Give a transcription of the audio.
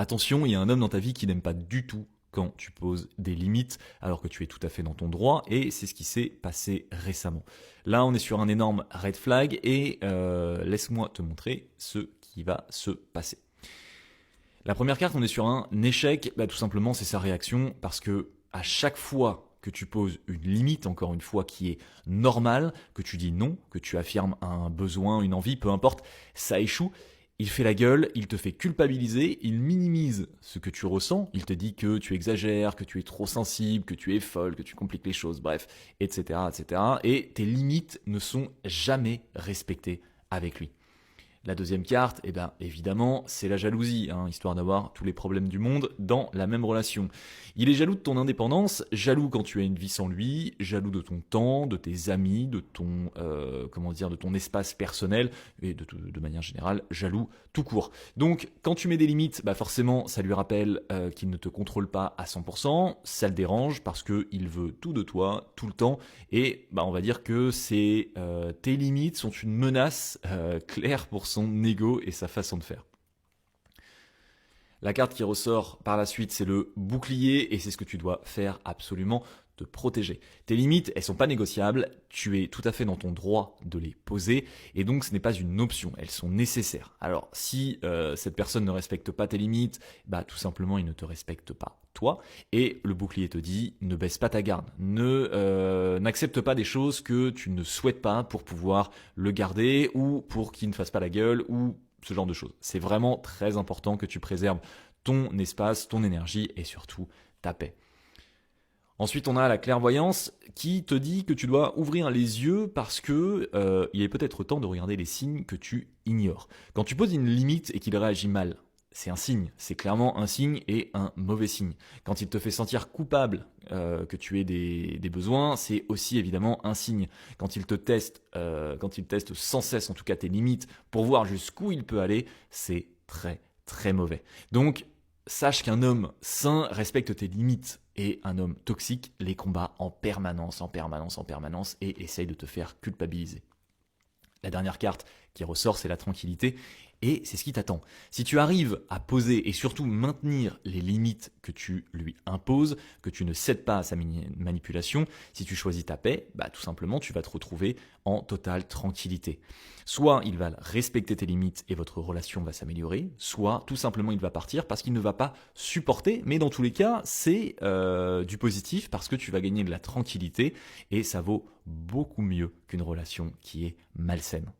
Attention, il y a un homme dans ta vie qui n'aime pas du tout quand tu poses des limites alors que tu es tout à fait dans ton droit et c'est ce qui s'est passé récemment. Là, on est sur un énorme red flag et laisse-moi te montrer ce qui va se passer. La première carte, on est sur un échec, tout simplement c'est sa réaction parce que à chaque fois que tu poses une limite, encore une fois, qui est normale, que tu dis non, que tu affirmes un besoin, une envie, peu importe, ça échoue. Il fait la gueule, il te fait culpabiliser, il minimise ce que tu ressens, il te dit que tu exagères, que tu es trop sensible, que tu es folle, que tu compliques les choses, bref, etc., etc. Et tes limites ne sont jamais respectées avec lui. La deuxième carte, évidemment, c'est la jalousie, histoire d'avoir tous les problèmes du monde dans la même relation. Il est jaloux de ton indépendance, jaloux quand tu as une vie sans lui, jaloux de ton temps, de tes amis, de ton, de ton espace personnel, et de manière générale, jaloux tout court. Donc, quand tu mets des limites, forcément, ça lui rappelle qu'il ne te contrôle pas à 100%, ça le dérange parce qu'il veut tout de toi, tout le temps, et on va dire que tes limites sont une menace claire pour son ego et sa façon de faire. La carte qui ressort par la suite, c'est le bouclier et c'est ce que tu dois faire absolument, te protéger. Tes limites, elles sont pas négociables, tu es tout à fait dans ton droit de les poser et donc ce n'est pas une option, elles sont nécessaires. Alors si cette personne ne respecte pas tes limites, tout simplement il ne te respecte pas toi et le bouclier te dit ne baisse pas ta garde, n'accepte pas des choses que tu ne souhaites pas pour pouvoir le garder ou pour qu'il ne fasse pas la gueule ou ce genre de choses. C'est vraiment très important que tu préserves ton espace, ton énergie et surtout ta paix. Ensuite, on a la clairvoyance qui te dit que tu dois ouvrir les yeux parce que il est peut-être temps de regarder les signes que tu ignores. Quand tu poses une limite et qu'il réagit mal, c'est un signe, c'est clairement un signe et un mauvais signe. Quand il te fait sentir coupable que tu aies des besoins, c'est aussi évidemment un signe. Quand il te teste, sans cesse en tout cas tes limites pour voir jusqu'où il peut aller, c'est très très mauvais. Donc sache qu'un homme sain respecte tes limites et un homme toxique les combat en permanence et essaye de te faire culpabiliser. La dernière carte qui ressort, c'est la tranquillité et c'est ce qui t'attend. Si tu arrives à poser et surtout maintenir les limites que tu lui imposes, que tu ne cèdes pas à sa manipulation, si tu choisis ta paix, tout simplement tu vas te retrouver en totale tranquillité. Soit il va respecter tes limites et votre relation va s'améliorer, soit tout simplement il va partir parce qu'il ne va pas supporter, mais dans tous les cas c'est du positif parce que tu vas gagner de la tranquillité et ça vaut beaucoup mieux qu'une relation qui est malsaine.